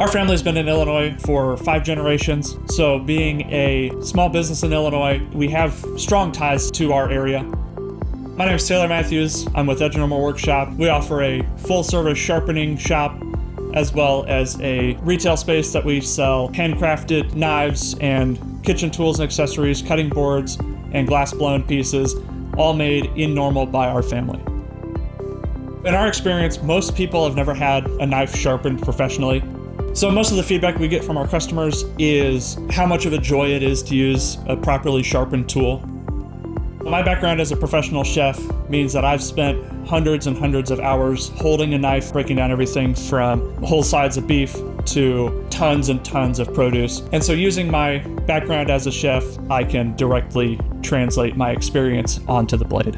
Our family's been in Illinois for 5 generations, so being a small business in Illinois, we have strong ties to our area. My name is Taylor Matthews. I'm with Edge Normal Workshop. We offer a full-service sharpening shop as well as a retail space that we sell handcrafted knives and kitchen tools and accessories, cutting boards, and glass-blown pieces, all made in Normal by our family. In our experience, most people have never had a knife sharpened professionally. So most of the feedback we get from our customers is how much of a joy it is to use a properly sharpened tool. My background as a professional chef means that I've spent hundreds and hundreds of hours holding a knife, breaking down everything from whole sides of beef to tons and tons of produce. And so using my background as a chef, I can directly translate my experience onto the blade.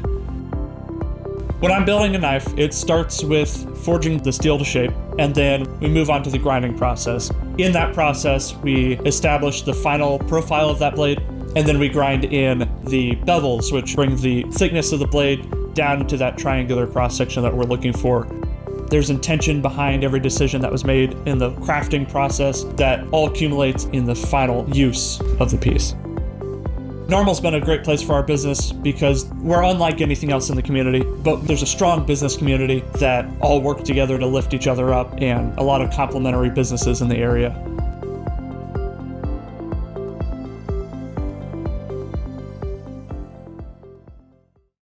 When I'm building a knife, it starts with forging the steel to shape, and then we move on to the grinding process. In that process, we establish the final profile of that blade, and then we grind in the bevels, which bring the thickness of the blade down into that triangular cross-section that we're looking for. There's intention behind every decision that was made in the crafting process that all accumulates in the final use of the piece. Normal's been a great place for our business because we're unlike anything else in the community, but there's a strong business community that all work together to lift each other up and a lot of complementary businesses in the area.